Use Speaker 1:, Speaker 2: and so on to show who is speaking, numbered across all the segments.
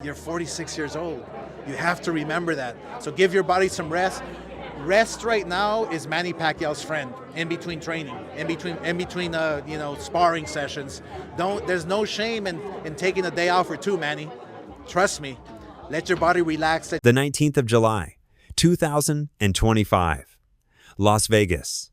Speaker 1: You're 46 years old. You have to remember that. So give your body some rest. Rest right now is Manny Pacquiao's friend in between training, in between sparring sessions. There's no shame in taking a day off or two, Manny. Trust me. Let your body relax.
Speaker 2: The 19th of July, 2025, Las Vegas.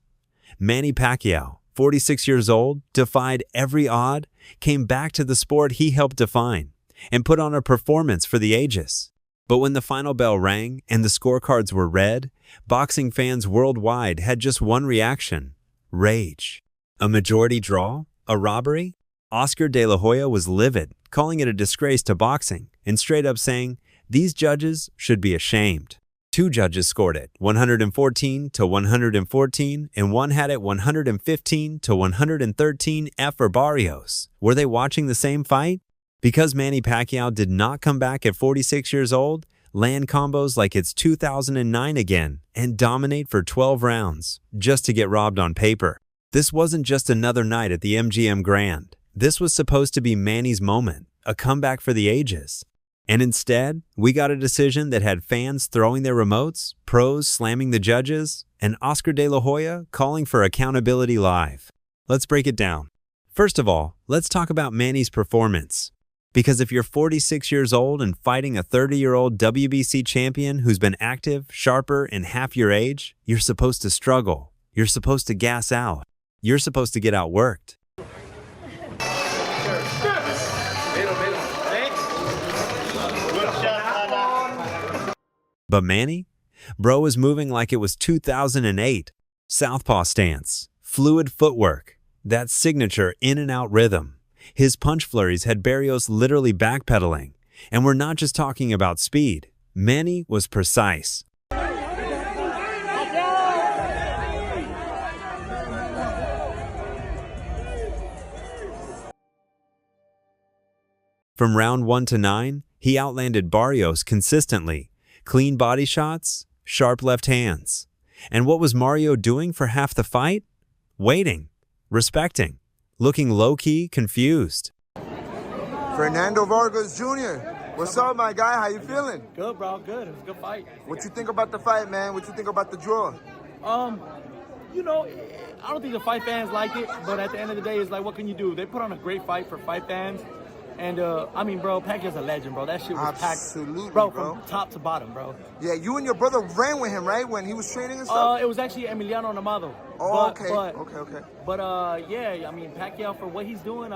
Speaker 2: Manny Pacquiao, 46 years old, defied every odd, came back to the sport he helped define, and put on a performance for the ages. But when the final bell rang and the scorecards were read, boxing fans worldwide had just one reaction: rage. A majority draw? A robbery? Oscar De La Hoya was livid, calling it a disgrace to boxing, and straight up saying, these judges should be ashamed. Two judges scored it 114 to 114, and one had it 115 to 113 for Barrios. Were they watching the same fight? Because Manny Pacquiao did not come back at 46 years old, land combos like it's 2009 again, and dominate for 12 rounds, just to get robbed on paper. This wasn't just another night at the MGM Grand. This was supposed to be Manny's moment, a comeback for the ages. And instead, we got a decision that had fans throwing their remotes, pros slamming the judges, and Oscar De La Hoya calling for accountability live. Let's break it down. First of all, let's talk about Manny's performance. Because if you're 46 years old and fighting a 30-year-old WBC champion who's been active, sharper, and half your age, you're supposed to struggle. You're supposed to gas out. You're supposed to get outworked. But Manny? Bro was moving like it was 2008. Southpaw stance, fluid footwork, that signature in and out rhythm. His punch flurries had Barrios literally backpedaling. And we're not just talking about speed. Manny was precise. From round 1 to 9, he outlanded Barrios consistently. Clean body shots, sharp left hands. And what was Mario doing for half the fight? Waiting, respecting, looking low-key confused.
Speaker 3: Fernando Vargas Jr. What's up, my guy? How you feeling?
Speaker 4: Good, bro. Good. It was a good fight.
Speaker 3: What you think about the fight, man? What you think about the draw?
Speaker 4: I don't think the fight fans like it, but at the end of the day, it's like, what can you do? They put on a great fight for fight fans. And, bro, Pacquiao's a legend, bro. That shit was
Speaker 3: absolutely,
Speaker 4: packed. Bro, from top to bottom, bro.
Speaker 3: Yeah, you and your brother ran with him, right? When he was training and stuff?
Speaker 4: It was actually Emiliano Namado.
Speaker 3: Oh, okay.
Speaker 4: But, Pacquiao, for what he's doing,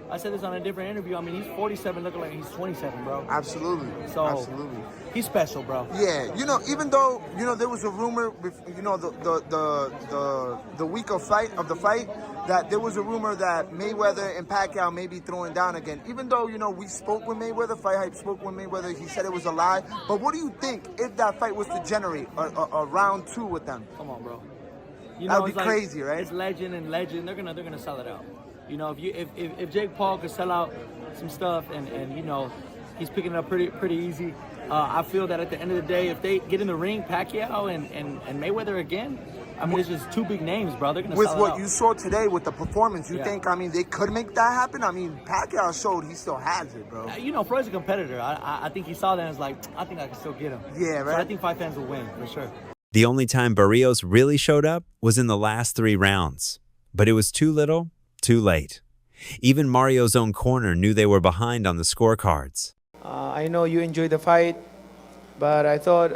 Speaker 4: I said this on a different interview. He's 47 looking like he's 27, bro.
Speaker 3: Absolutely.
Speaker 4: So,
Speaker 3: absolutely.
Speaker 4: He's special, bro.
Speaker 3: Yeah, even though, there was a rumor, the week of the fight, that there was a rumor that Mayweather and Pacquiao may be throwing down again. Even though, we spoke with Mayweather, Fight Hype spoke with Mayweather, he said it was a lie. But what do you think if that fight was to generate a round 2 with them?
Speaker 4: Come on, bro.
Speaker 3: That would be crazy, right?
Speaker 4: It's legend and legend. They're gonna sell it out. If Jake Paul could sell out some stuff and he's picking it up pretty easy. I feel that at the end of the day, if they get in the ring, Pacquiao and Mayweather again, it's just two big names, bro. They're gonna sell it out.
Speaker 3: With what you saw today with the performance, you think, they could make that happen? Pacquiao showed he still has it, bro.
Speaker 4: Floyd's a competitor. I think he saw that and was like, I think I can still get him.
Speaker 3: Yeah, right.
Speaker 4: So I think fight fans will win, for sure.
Speaker 2: The only time Barrios really showed up was in the last 3 rounds. But it was too little, too late. Even Mario's own corner knew they were behind on the scorecards.
Speaker 5: I know you enjoyed the fight, but I thought,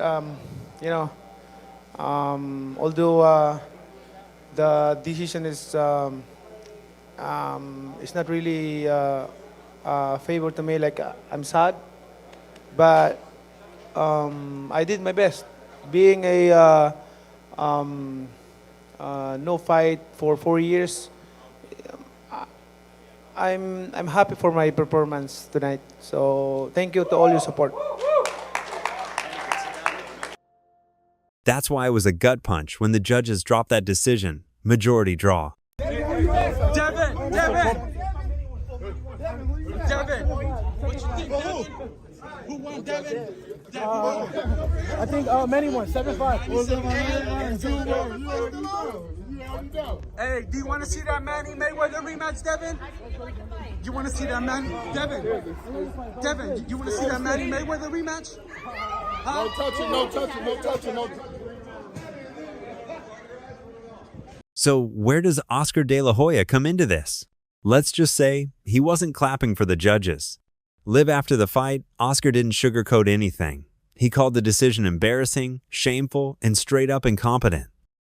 Speaker 5: although the decision is it's not really a favor to me, like I'm sad, but I did my best. Being a no fight for 4 years, I'm happy for my performance tonight. So thank you to all your support.
Speaker 2: That's why it was a gut punch when the judges dropped that decision, majority draw.
Speaker 6: Devin! What you think, Devin? Who won, Devin?
Speaker 5: I think Manny won 7-5.
Speaker 6: Hey, do you want to see that Manny Mayweather rematch, Devin? You want to see that Manny? Devin, you want to see that Manny Mayweather rematch? Huh?
Speaker 3: No touching, no touching, no touching, no.
Speaker 2: So where does Oscar De La Hoya come into this? Let's just say he wasn't clapping for the judges. Live after the fight, Oscar didn't sugarcoat anything. He called the decision embarrassing, shameful, and straight up incompetent.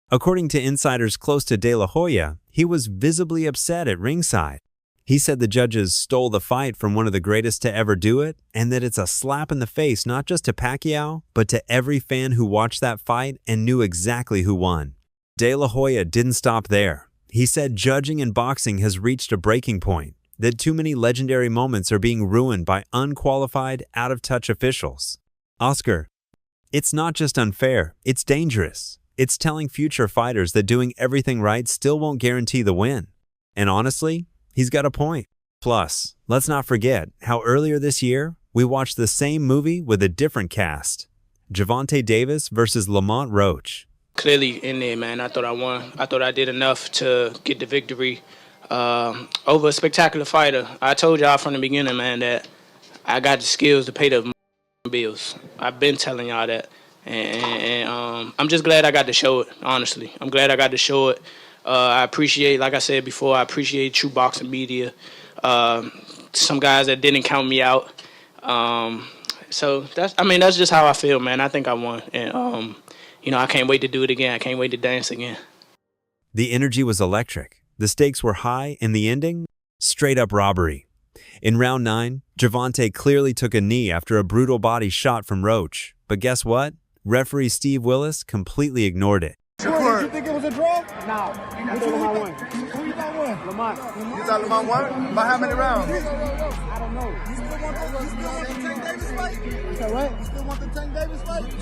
Speaker 2: According to insiders close to De La Hoya, he was visibly upset at ringside. He said the judges stole the fight from one of the greatest to ever do it, and that it's a slap in the face not just to Pacquiao, but to every fan who watched that fight and knew exactly who won. De La Hoya didn't stop there. He said judging in boxing has reached a breaking point, that too many legendary moments are being ruined by unqualified, out-of-touch officials. Oscar, it's not just unfair, it's dangerous. It's telling future fighters that doing everything right still won't guarantee the win. And honestly, he's got a point. Plus, let's not forget how earlier this year, we watched the same movie with a different cast. Gervonta Davis versus Lamont Roach.
Speaker 7: Clearly in there, man. I thought I won. I thought I did enough to get the victory over a spectacular fighter. I told y'all from the beginning, man, that I got the skills to pay the bills. I've been telling y'all that. And I'm just glad I got to show it, honestly. I'm glad I got to show it. I appreciate, like I said before, I appreciate true boxing media. Some guys that didn't count me out. So that's just how I feel, man. I think I won. And, I can't wait to do it again. I can't wait to dance again.
Speaker 2: The energy was electric. The stakes were high, and the ending? Straight up robbery. In round 9, Gervonta clearly took a knee after a brutal body shot from Roach. But guess what? Referee Steve Willis completely ignored it.
Speaker 6: Did you think it was a draw?
Speaker 5: No.
Speaker 6: Who you thought won?
Speaker 5: Lamont.
Speaker 3: You thought Lamont won? By how many rounds?
Speaker 5: I don't know.
Speaker 6: You still want the Tank Davis fight?
Speaker 5: You said what?
Speaker 6: You still want the Tank Davis fight?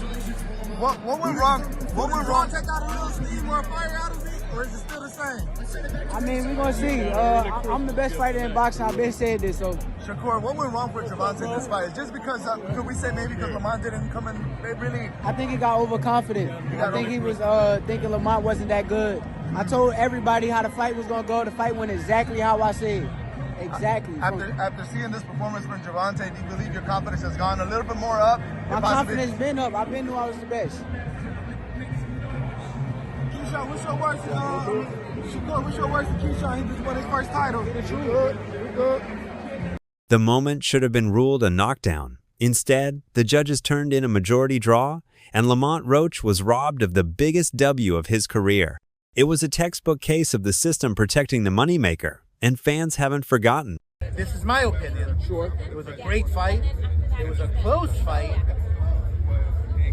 Speaker 3: What went wrong? What went wrong?
Speaker 6: Take out a little steam or a fire out of it, or is it still the same?
Speaker 5: I mean, we're going to see. I'm the best fighter in boxing. I've been saying this, so.
Speaker 3: Shakur, what went wrong for Gervonta in this fight? Just because, could we say maybe because Lamont didn't come in, they really...
Speaker 5: I think he got overconfident. I think he was thinking Lamont wasn't that good. I told everybody how the fight was going to go. The fight went exactly how I said. Exactly.
Speaker 3: After seeing this performance from Gervonta, do you believe your confidence has gone a little bit more up?
Speaker 5: My confidence been up. I've been knew I was the best.
Speaker 6: Keyshawn, what's your worst? Shakur, what's your worst to Keyshawn? He just won his first title. Good.
Speaker 2: The moment should have been ruled a knockdown. Instead, the judges turned in a majority draw, and Lamont Roach was robbed of the biggest W of his career. It was a textbook case of the system protecting the moneymaker, and fans haven't forgotten.
Speaker 1: This is my opinion. Sure. It was a great fight. It was a close fight.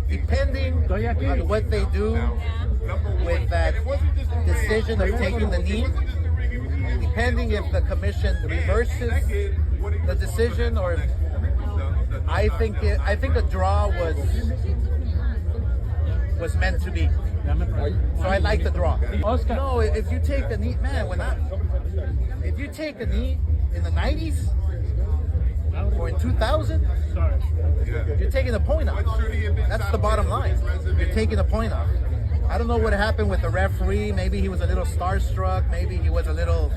Speaker 1: Depending on what they do with that decision of taking the knee, depending if the commission reverses the decision, or I think a draw was meant to be. So I like the draw. No, if you take the knee, man, if you take a knee in the 90s or in 2000, you're taking a point off. That's the bottom line. You're taking a point off. I don't know what happened with the referee. Maybe he was a little starstruck. Maybe he was a little,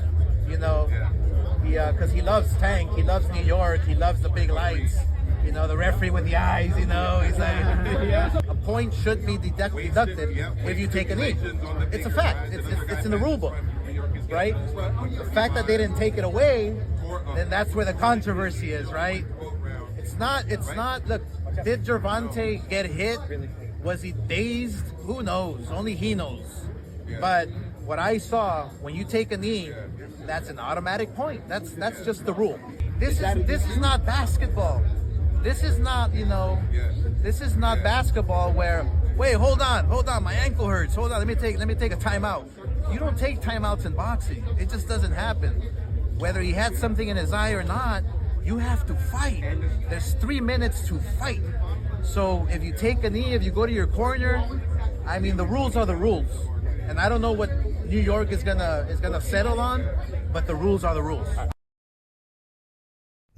Speaker 1: because he loves Tank. He loves New York. He loves the big lights. The referee with the eyes, he's like, a point should be deducted if you take a knee. It's a fact. It's in the rule book, right? The fact that they didn't take it away, then that's where the controversy is, right? It's not, look, did Gervonta get hit? Was he dazed? Who knows? Only he knows. But what I saw, when you take a knee, that's an automatic point. That's just the rule. This is not basketball. This is not, this is not basketball where, wait, hold on, my ankle hurts. Hold on, let me take a timeout. You don't take timeouts in boxing. It just doesn't happen. Whether he had something in his eye or not, you have to fight. There's 3 minutes to fight. So if you take a knee, if you go to your corner, the rules are the rules. And I don't know what New York is gonna settle on, but the rules are the rules.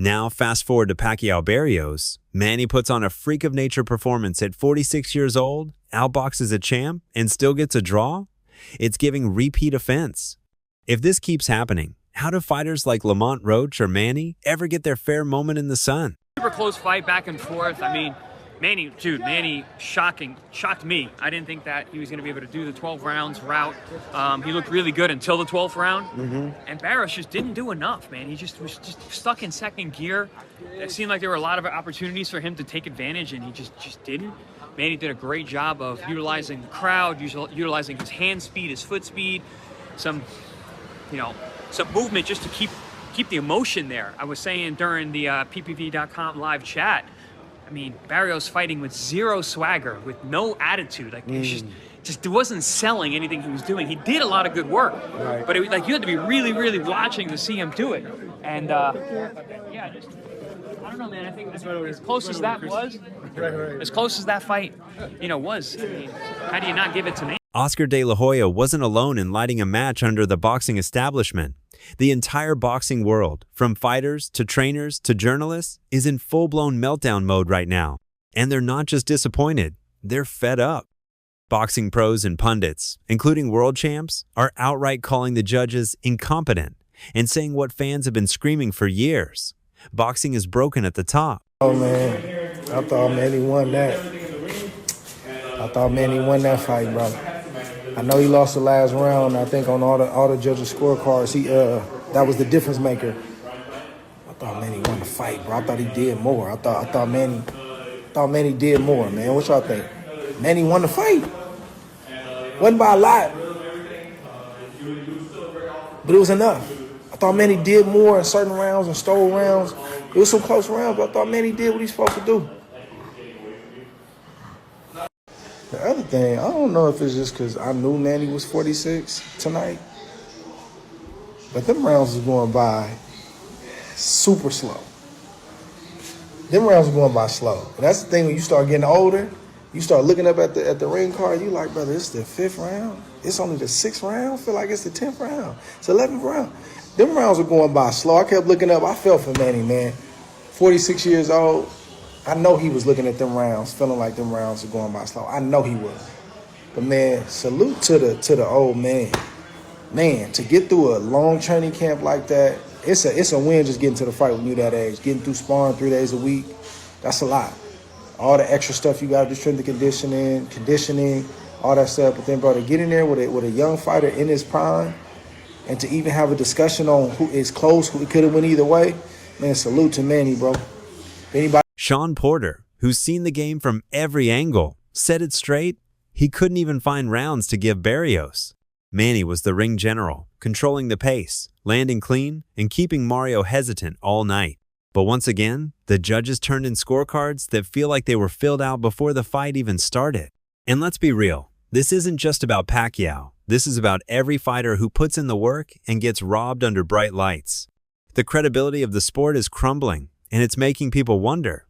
Speaker 2: Now, fast forward to Pacquiao Barrios. Manny puts on a freak of nature performance at 46 years old, outboxes a champ, and still gets a draw? It's giving repeat offense. If this keeps happening, How do fighters like Lamont Roach or Manny ever get their fair moment in the sun?
Speaker 8: Super close fight, back and forth. I mean, Manny shocked me. I didn't think that he was going to be able to do the 12 rounds route. He looked really good until the 12th round. And Barrios just didn't do enough, man. He just was stuck in second gear. It seemed like there were a lot of opportunities for him to take advantage, and he just didn't. Manny did a great job of utilizing the crowd, utilizing his hand speed, his foot speed, some movement just to keep the emotion there. I was saying during the PPV.com live chat, I mean, Barrios fighting with zero swagger, with no attitude. Like, it just wasn't selling anything he was doing. He did a lot of good work, but it was like you had to be really, really watching to see him do it. And I don't know, man. I think as close as that was, as close as that fight, was. I mean, how do you not give it to me?
Speaker 2: Oscar De La Hoya wasn't alone in lighting a match under the boxing establishment. The entire boxing world, from fighters to trainers to journalists, is in full-blown meltdown mode right now. And they're not just disappointed, they're fed up. Boxing pros and pundits, including world champs, are outright calling the judges incompetent and saying what fans have been screaming for years. Boxing is broken at the top.
Speaker 5: Oh, man. I thought Manny won that. I thought Manny won that fight, bro. I know he lost the last round. I think on all the judges' scorecards, that was the difference maker. I thought Manny won the fight, bro. I thought he did more. I thought Manny did more, man. What y'all think? Manny won the fight. Wasn't by a lot, but it was enough. I thought Manny did more in certain rounds and stole rounds. It was some close rounds, but I thought Manny did what he's supposed to do. The other thing, I don't know if it's just because I knew Manny was 46 tonight, but them rounds was going by super slow. Them rounds were going by slow. And that's the thing, when you start getting older, you start looking up at the ring card, you like, brother, it's the 5th round? It's only the 6th round? I feel like it's the 10th round. It's the 11th round. Them rounds were going by slow. I kept looking up. I felt for Manny, man. 46 years old. I know he was looking at them rounds, feeling like them rounds were going by slow. I know he was. But, man, salute to the old man. Man, to get through a long training camp like that, it's a win just getting to the fight when you're that age. Getting through sparring 3 days a week, that's a lot. All the extra stuff you got to do, strength and conditioning, all that stuff. But then, bro, to get in there with a young fighter in his prime and to even have a discussion on who is close, who could have went either way, man, salute to Manny, bro. Anybody?
Speaker 2: Sean Porter, who's seen the game from every angle, said it straight. He couldn't even find rounds to give Barrios. Manny was the ring general, controlling the pace, landing clean, and keeping Mario hesitant all night. But once again, the judges turned in scorecards that feel like they were filled out before the fight even started. And let's be real, this isn't just about Pacquiao. This is about every fighter who puts in the work and gets robbed under bright lights. The credibility of the sport is crumbling, and it's making people wonder,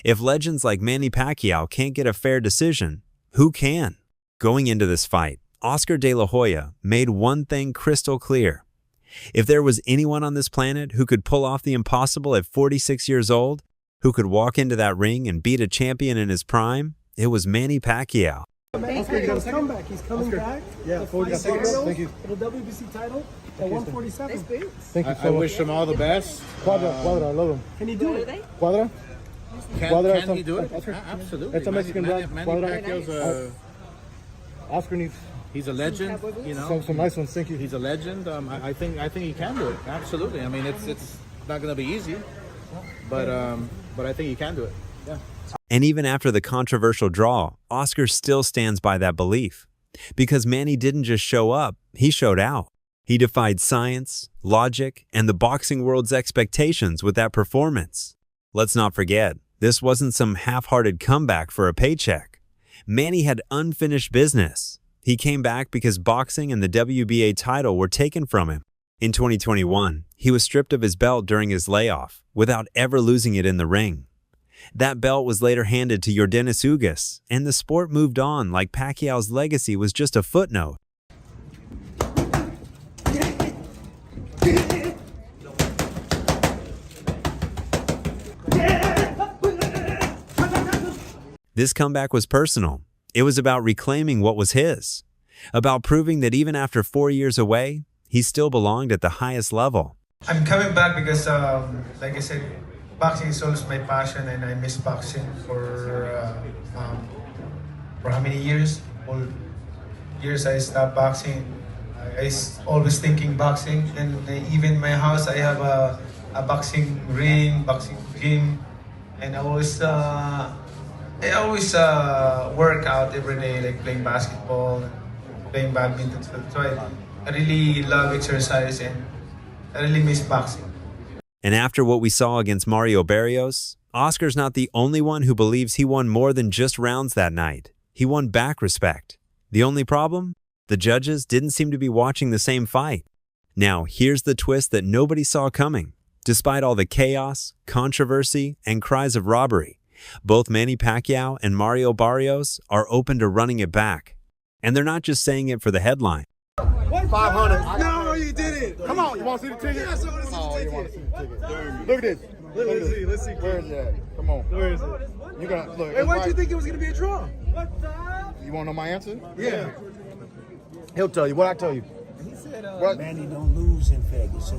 Speaker 2: if legends like Manny Pacquiao can't get a fair decision, who can? Going into this fight, Oscar De La Hoya made one thing crystal clear. If there was anyone on this planet who could pull off the impossible at 46 years old, who could walk into that ring and beat a champion in his prime, it was Manny Pacquiao.
Speaker 6: Oscar, you got a comeback. He's coming back.
Speaker 5: Yeah,
Speaker 6: for the
Speaker 5: thank you.
Speaker 6: For the WBC title at 147.
Speaker 5: Thank you so
Speaker 1: I
Speaker 5: much.
Speaker 1: wish him all the best.
Speaker 5: Quadra, I love him.
Speaker 6: Can he do it?
Speaker 5: Quadra?
Speaker 1: Can he do it? Absolutely.
Speaker 5: It's a Mexican brand.
Speaker 1: Manny
Speaker 5: Quadra.
Speaker 1: Pacquiao's
Speaker 5: Oscar needs
Speaker 1: he's a legend. You know,
Speaker 5: some nice ones. Thank you.
Speaker 1: he's a legend. I think he can do it. Absolutely. I mean, it's not going to be easy, but I think he can do it. Yeah.
Speaker 2: And even after the controversial draw, Oscar still stands by that belief. Because Manny didn't just show up, he showed out. He defied science, logic, and the boxing world's expectations with that performance. Let's not forget, this wasn't some half-hearted comeback for a paycheck. Manny had unfinished business. He came back because boxing and the WBA title were taken from him. In 2021, he was stripped of his belt during his layoff, without ever losing it in the ring. That belt was later handed to Yordenis Ugas, and the sport moved on like Pacquiao's legacy was just a footnote. This comeback was personal. It was about reclaiming what was his, about proving that even after 4 years away, he still belonged at the highest level.
Speaker 9: I'm coming back because, like I said, boxing is always my passion, and I miss boxing for how many years? All years I stopped boxing. Always thinking boxing, and even in my house I have a boxing ring, boxing gym, and I always work out every day, like playing basketball, playing badminton. So I really love exercise, and I really miss boxing.
Speaker 2: And after what we saw against Mario Barrios, Oscar's not the only one who believes he won more than just rounds that night. He won back respect. The only problem? The judges didn't seem to be watching the same fight. Now, here's the twist that nobody saw coming. Despite all the chaos, controversy, and cries of robbery, both Manny Pacquiao and Mario Barrios are open to running it back. And they're not just saying it for the headline.
Speaker 6: 500. No, you didn't. Come on, you want to see the ticket? Yes, I want to see the ticket. You want to see the ticket? Look at this. Let's see. Where is that? Come on. Where is it? You gonna look. Hey, why did you think it was gonna be a draw? You want to know my answer? Yeah. He'll tell you. What I tell you?
Speaker 10: He said, Manny don't lose in Vegas, so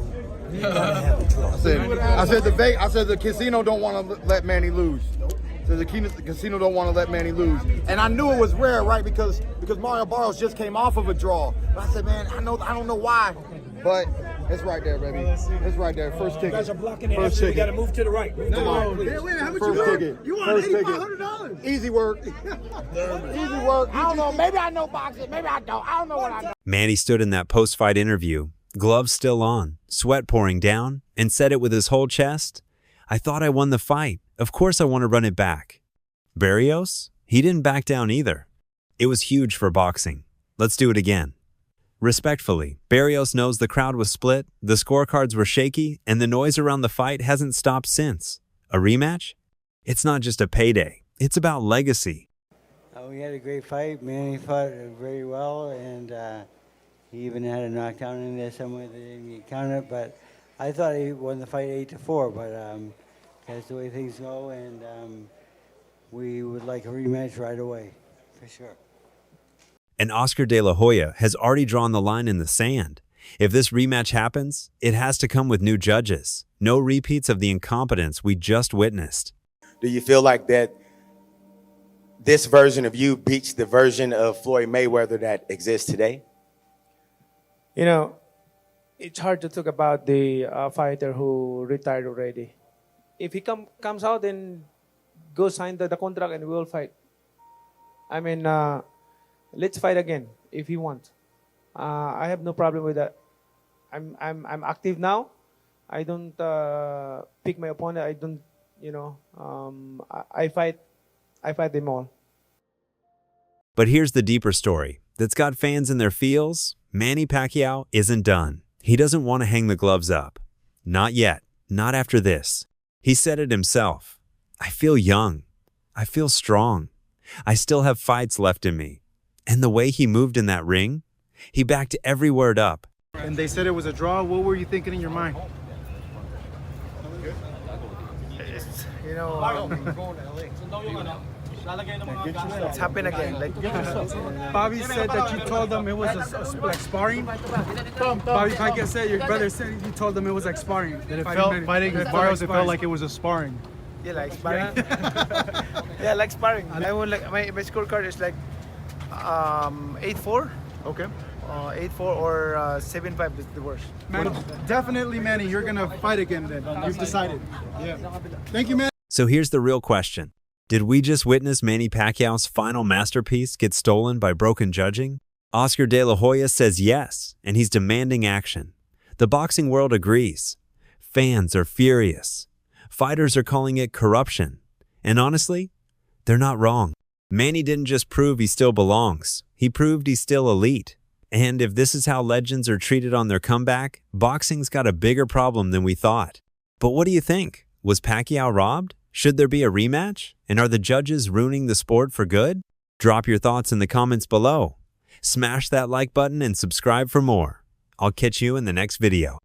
Speaker 10: he's gonna have a draw.
Speaker 6: I said the casino don't want to let Manny lose. So the casino don't want to let Manny lose. And I knew it was rare, right? Because Mario Barrios just came off of a draw. But I said, man, I don't know why. But it's right there, baby. It's right there. First ticket.
Speaker 10: You guys are blocking the exit. We got to move to the right. Move to the right, please.
Speaker 6: Wait, how much you won? You won $8,500. Easy work. Easy work. I don't know. Maybe I know boxing. Maybe I don't. I don't know what I know.
Speaker 2: Manny stood in that post-fight interview, gloves still on, sweat pouring down, and said it with his whole chest. I thought I won the fight. Of course I want to run it back. Barrios? He didn't back down either. It was huge for boxing. Let's do it again. Respectfully, Barrios knows the crowd was split, the scorecards were shaky, and the noise around the fight hasn't stopped since. A rematch? It's not just a payday. It's about legacy.
Speaker 11: We had a great fight. Manny fought very well, and he even had a knockdown in there somewhere that didn't get counted. But I thought he won the fight 8-4. But that's the way things go, and we would like a rematch right away, for sure.
Speaker 2: And Oscar De La Hoya has already drawn the line in the sand. If this rematch happens, it has to come with new judges. No repeats of the incompetence we just witnessed.
Speaker 12: Do you feel like that this version of you beats the version of Floyd Mayweather that exists today?
Speaker 13: You know, it's hard to talk about the fighter who retired already. If he comes out and go sign the contract and we'll fight. I mean, let's fight again if he wants. I have no problem with that. I'm active now. I don't pick my opponent. I don't, I fight them all.
Speaker 2: But here's the deeper story that's got fans in their feels. Manny Pacquiao isn't done. He doesn't want to hang the gloves up. Not yet. Not after this. He said it himself. I feel young. I feel strong. I still have fights left in me. And the way he moved in that ring, he backed every word up.
Speaker 6: And they said it was a draw. What were you thinking in your mind?
Speaker 13: It's happened again.
Speaker 6: Bobby said that you told them it was like sparring. Bobby Pacquiao said your brother said you told them it was like sparring. That it felt fighting with Barrios. It felt like it was a sparring.
Speaker 13: Yeah, like sparring. Yeah, like sparring. I would like my scorecard is like 8-4.
Speaker 6: Okay.
Speaker 13: 8-4 or 7-5 is the worst.
Speaker 6: Man, definitely, Manny, you're gonna fight again. Then you've decided. Yeah. Thank you, man.
Speaker 2: So here's the real question. Did we just witness Manny Pacquiao's final masterpiece get stolen by broken judging? Oscar De La Hoya says yes, and he's demanding action. The boxing world agrees. Fans are furious. Fighters are calling it corruption. And honestly, they're not wrong. Manny didn't just prove he still belongs. He proved he's still elite. And if this is how legends are treated on their comeback, boxing's got a bigger problem than we thought. But what do you think? Was Pacquiao robbed? Should there be a rematch? And are the judges ruining the sport for good? Drop your thoughts in the comments below. Smash that like button and subscribe for more. I'll catch you in the next video.